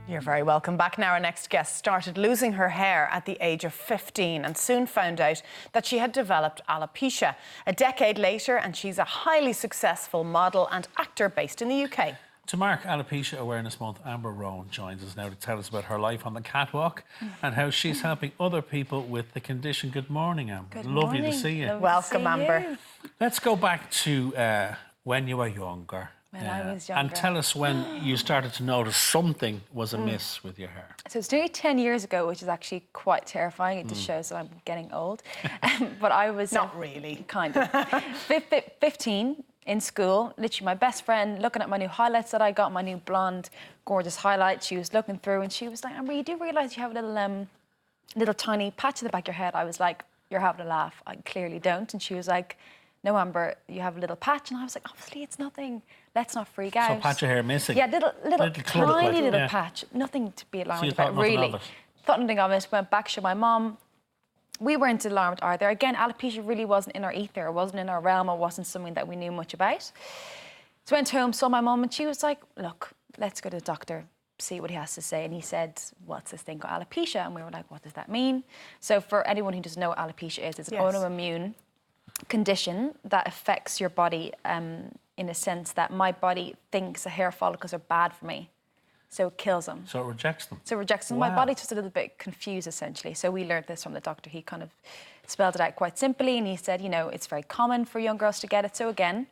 You're very welcome back. Now, our next guest started losing her hair at the age of 15 and soon found out that she had developed alopecia. A decade later, and she's a highly successful model and actor based in the UK. To mark Alopecia Awareness Month, Amber Rowan joins us now to tell us about her life on the catwalk and how she's helping other people with the condition. Good morning, Amber. Good Lovely morning. to see you. Welcome, Amber. Let's go back to when you were younger. When I was younger. And tell us when you started to notice something was amiss with your hair. So it's nearly 10 years ago, which is actually quite terrifying. It just shows that I'm getting old. But I was... Not really. Kind of. 15 in school, literally my best friend looking at my new highlights that I got, my new blonde, gorgeous highlights. She was looking through and she was like, Amber, you do realise you have a little tiny patch in the back of your head? I was like, you're having a laugh. I clearly don't. And she was like, no, Amber, you have a little patch. And I was like, obviously it's nothing. Let's not freak out. So a patch of hair missing? Yeah, little tiny little yeah. patch. Nothing to be alarmed so you about, thought nothing really. Of it. Thought nothing of it. Went back to my mum. We weren't alarmed either. Again, alopecia really wasn't in our ether. It wasn't in our realm. It wasn't something that we knew much about. So went home, saw my mum, and she was like, look, let's go to the doctor, see what he has to say. And he said, what's this thing called alopecia? And we were like, what does that mean? So for anyone who doesn't know what alopecia is, it's an autoimmune condition that affects your body in a sense that my body thinks the hair follicles are bad for me. So it kills them. So it rejects them? So it rejects them. Wow. My body's just a little bit confused, essentially. So we learned this from the doctor. He kind of spelled it out quite simply, and he said, you know, it's very common for young girls to get it. So again,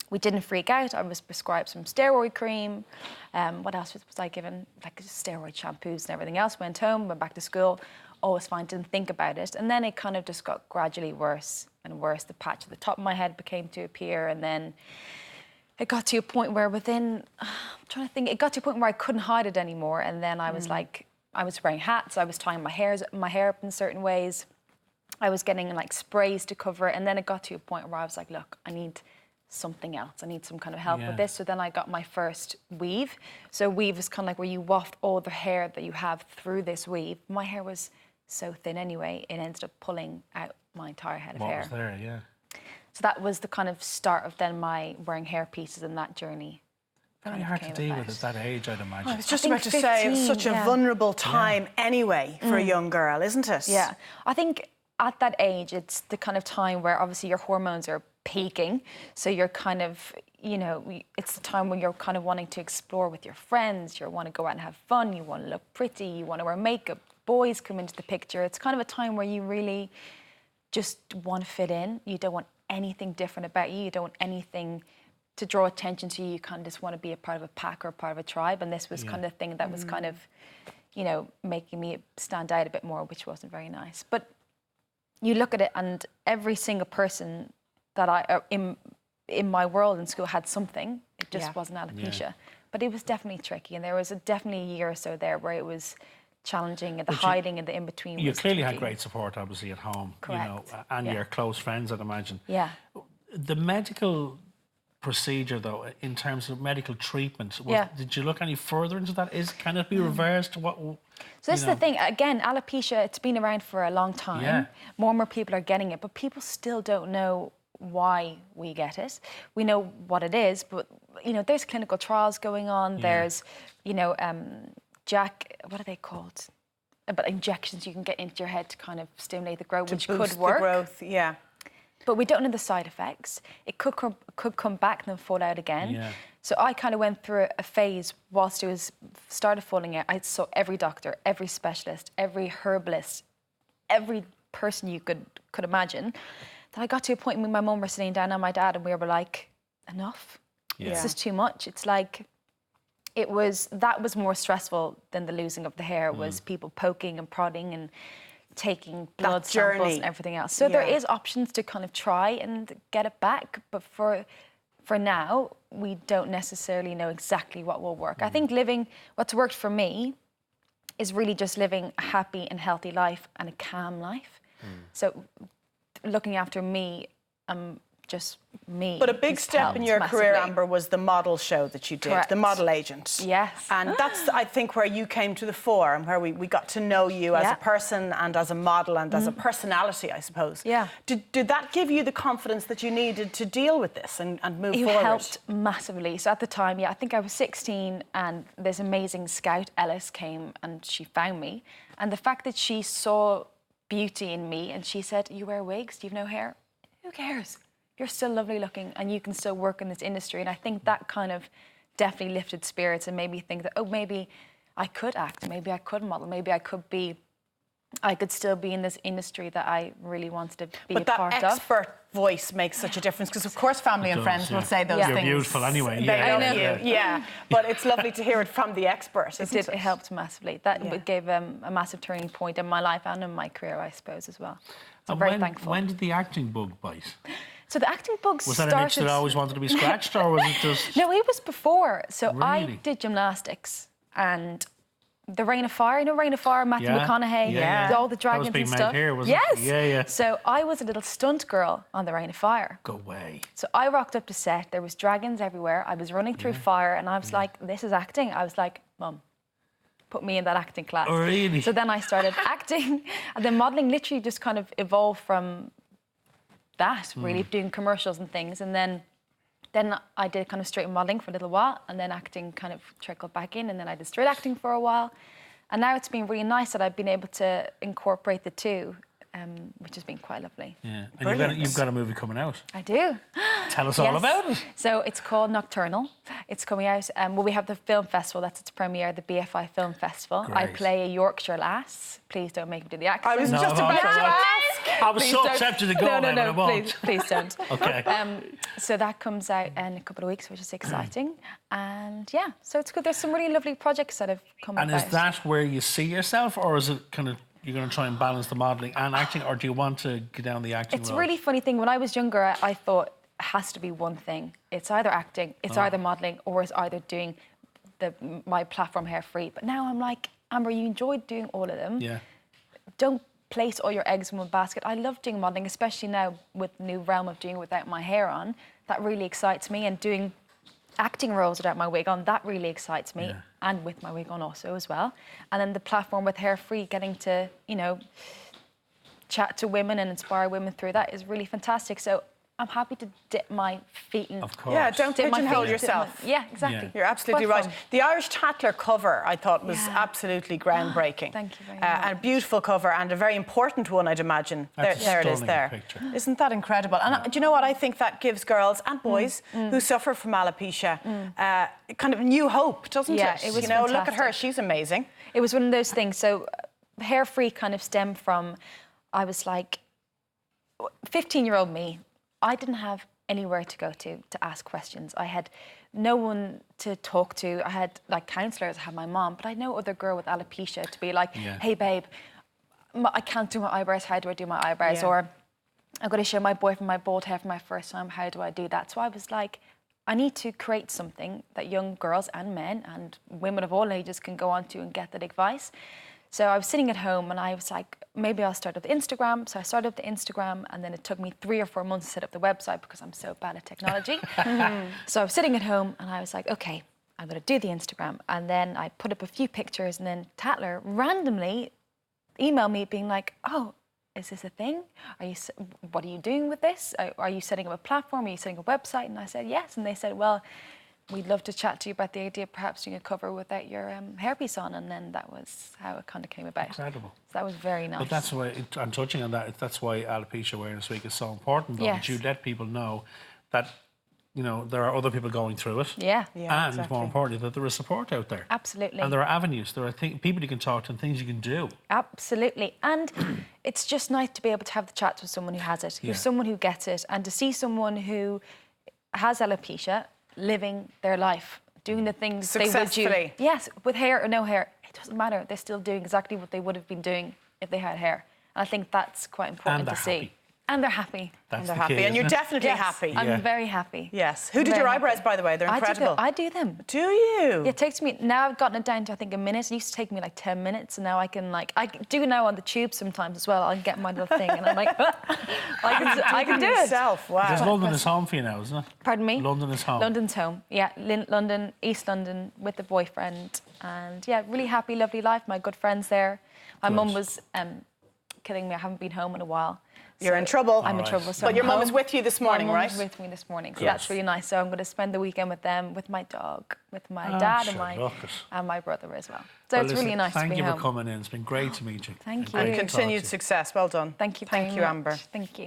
we didn't freak out. I was prescribed some steroid cream. What else was I given? Like steroid shampoos and everything else. Went home, went back to school. All was fine, didn't think about it. And then it kind of just got gradually worse and worse. The patch at the top of my head began to appear, and then it got to a point where it got to a point where I couldn't hide it anymore. And then I was like, I was wearing hats, I was tying my hair up in certain ways. I was getting like sprays to cover it. And then it got to a point where I was like, look, I need something else. I need some kind of help with this. So then I got my first weave. So weave is kind of like where you waft all the hair that you have through this weave. My hair was so thin anyway, it ended up pulling out my entire head of hair. What was there, yeah. So that was the kind of start of then my wearing hair pieces in that journey. Very hard to deal with at that age, I'd imagine. I was just about to say, it's such a vulnerable time anyway for a young girl, isn't it? Yeah. I think at that age, it's the kind of time where obviously your hormones are peaking. So you're kind of, you know, it's the time when you're kind of wanting to explore with your friends. You want to go out and have fun. You want to look pretty. You want to wear makeup. Boys come into the picture. It's kind of a time where you really just want to fit in. You don't want anything different about you. You don't want anything to draw attention to you. You kind of just want to be a part of a pack or a part of a tribe. And this was kind of the thing that was kind of, you know, making me stand out a bit more, which wasn't very nice. But you look at it, and every single person that in my world in school had something. It just wasn't alopecia. Yeah. But it was definitely tricky, and there was definitely a year or so there where it was challenging, and the hiding and the in-between You was clearly tricky. had great support, obviously, at home. Correct. You know, and your close friends, I'd imagine. Yeah. The medical procedure, though, in terms of medical treatment, did you look any further into that? Can it be reversed? What? So this is the thing. Again, alopecia, it's been around for a long time. Yeah. More and more people are getting it, but people still don't know why we get it. We know what it is, but, you know, there's clinical trials going on. There's, you know, what are they called? But injections you can get into your head to kind of stimulate the growth, which could work. The growth, yeah. But we don't know the side effects. It could come back and then fall out again. Yeah. So I kind of went through a phase whilst it was started falling out. I saw every doctor, every specialist, every herbalist, every person you could imagine. That I got to a point when my mum were sitting down and my dad, and we were like, enough. Yeah. This is too much. It's like, that was more stressful than the losing of the hair. Was people poking and prodding and taking blood samples and everything else. So there is options to kind of try and get it back, but for now we don't necessarily know exactly what will work. I think what's worked for me is really just living a happy and healthy life and a calm life. So looking after me, just me. But a big has step in helped your career, massively. Amber, was the model show that you did, Correct. The Model Agent. Yes. And that's, I think, where you came to the fore and where we got to know you as Yeah. a person and as a model and as a personality, I suppose. Yeah. Did that give you the confidence that you needed to deal with this and move It forward? helped massively. So at the time, I think I was 16 and this amazing scout, Ellis, came and she found me. And the fact that she saw beauty in me and she said, you wear wigs, do you have no hair? Who cares? You're still lovely looking and you can still work in this industry. And I think that kind of definitely lifted spirits and made me think that, oh, maybe I could act, maybe I could model, maybe I could still be in this industry that I really wanted to be a part But that of. expert voice makes such a difference because, of course, family and friends will say those Yeah. things. You're beautiful anyway. They Yeah, love yeah, you, yeah. But it's lovely to hear it from the expert, isn't it? It helped massively. That Yeah. gave a massive turning point in my life and in my career, I suppose, as well. So I'm And very thankful. when did the acting bug bite? So the acting bug Was started... that an itch that always wanted to be scratched, or was it just... No, it was before. So I Really? did gymnastics and the Reign of Fire, you know Reign of Fire, Matthew Yeah. McConaughey, Yeah. all the dragons being and made stuff. here, wasn't it? Yes. Yeah, yeah. So I was a little stunt girl on the Reign of Fire. Go away. So I rocked up to set, there was dragons everywhere, I was running through fire and I was like, this is acting. I was like, Mum, put me in that acting class. Oh, really? So then I started acting and then modelling literally just kind of evolved from that, really, doing commercials and things. And then I did kind of straight modelling for a little while and then acting kind of trickled back in and then I did straight acting for a while. And now it's been really nice that I've been able to incorporate the two, which has been quite lovely. Yeah. And Brilliant. you've got a movie coming out. I do. Tell us all Yes. about it. So it's called Nocturnal. It's coming out. Well, we have the film festival. That's its premiere, the BFI Film Festival. I Great. play a Yorkshire lass. Please don't make me do the accent. I was No, just no, about no, to no. ask. I was Please so don't. tempted to go, No, but I won't. please don't. Okay. So that comes out in a couple of weeks, which is exciting. And yeah, so it's good. There's some really lovely projects that have come And about. is that where you see yourself, or is it kind of you're going to try and balance the modelling and acting, or do you want to go down the acting It's road? a really funny thing. When I was younger, I thought it has to be one thing. It's either acting, it's either modelling, or it's either doing my platform hair free. But now I'm like, Amber, you enjoyed doing all of them. Yeah. Don't place all your eggs in one basket. I love doing modelling, especially now with the new realm of doing it without my hair on. That really excites me. And doing acting roles without my wig on, that really excites me. Yeah. And with my wig on also as well. And then the platform with hair free, getting to, chat to women and inspire women through that is really fantastic. So I'm happy to dip my feet in. Of course. Yeah, don't Dip my pigeonhole feet- yourself. Yeah, exactly. Yeah. You're absolutely Quite right. fun. The Irish Tatler cover, I thought, was Yeah. absolutely groundbreaking. Thank you very And a beautiful cover and a very important one, I'd imagine. That's a There it is stunning there. picture. Isn't that incredible? And do you know what? I think that gives girls and boys who suffer from alopecia kind of new hope, doesn't Yeah, it? it was look at her. fantastic. She's amazing. It was one of those things. So hair free kind of stemmed from, I was like, 15-year-old me, I didn't have anywhere to go to ask questions. I had no one to talk to. I had like counsellors, I had my mom, but I had no other girl with alopecia to be like, Yeah. hey babe, I can't do my eyebrows, how do I do my eyebrows? Yeah. Or I'm going to show my boyfriend my bald hair for my first time, how do I do that? So I was like, I need to create something that young girls and men and women of all ages can go on to and get that advice. So I was sitting at home and I was like, maybe I'll start up the Instagram. So I started up the Instagram and then it took me 3 or 4 months to set up the website because I'm so bad at technology. So I was sitting at home and I was like, okay, I'm going to do the Instagram. And then I put up a few pictures and then Tatler randomly emailed me being like, oh, is this a thing? What are you doing with this? Are you setting up a platform? Are you setting up a website? And I said, yes. And they said, well, we'd love to chat to you about the idea of perhaps doing a cover without your hairpiece on. And then that was how it kind of came about. Incredible. So that was very nice. But that's why, I'm touching on that, that's why Alopecia Awareness Week is so important, though, that Yes. you let people know that, there are other people going through it. Yeah, Yeah, And exactly. more importantly, that there is support out there. absolutely. And there are avenues, there are people you can talk to and things you can do. Absolutely. And it's just nice to be able to have the chats with someone who has it, Yeah. someone who gets it, and to see someone who has alopecia living their life, doing the things they would do. Successfully. Yes, with hair or no hair, it doesn't matter. They're still doing exactly what they would have been doing if they had hair. And I think that's quite important And to they're see. happy. And they're happy. That's And they're the happy. key, And you're isn't it? definitely Yes, happy. Yeah. I'm very happy. Yes. Who did Very your happy. eyebrows, by the way? They're incredible. I do them. Do you? Yeah, it takes me, now I've gotten it down to, I think, a minute. It used to take me like 10 minutes, and now I can, like, I do now on the tube sometimes as well. I can get my little thing, and I'm like, I can do it. Yourself. Wow. Because London is home for you now, isn't it? Pardon me? London is home. London's home. Yeah, London, East London, with the boyfriend. And yeah, really happy, lovely life. My good friends there. My mum was kidding me. I haven't been home in a while. You're in trouble. I'm in trouble. So But your I'm mum home. is with you this morning, My mum right? was with me this morning, so Yes. that's really nice. So I'm going to spend the weekend with them, with my dog, with my dad sure, look it. and my brother as well. So Well, it's listen, really nice to be Thank you home. for coming in. It's been great to meet you. Thank Great you. to And talk to continued you. success. Well done. Thank you Thank very you, much. Amber. Thank you.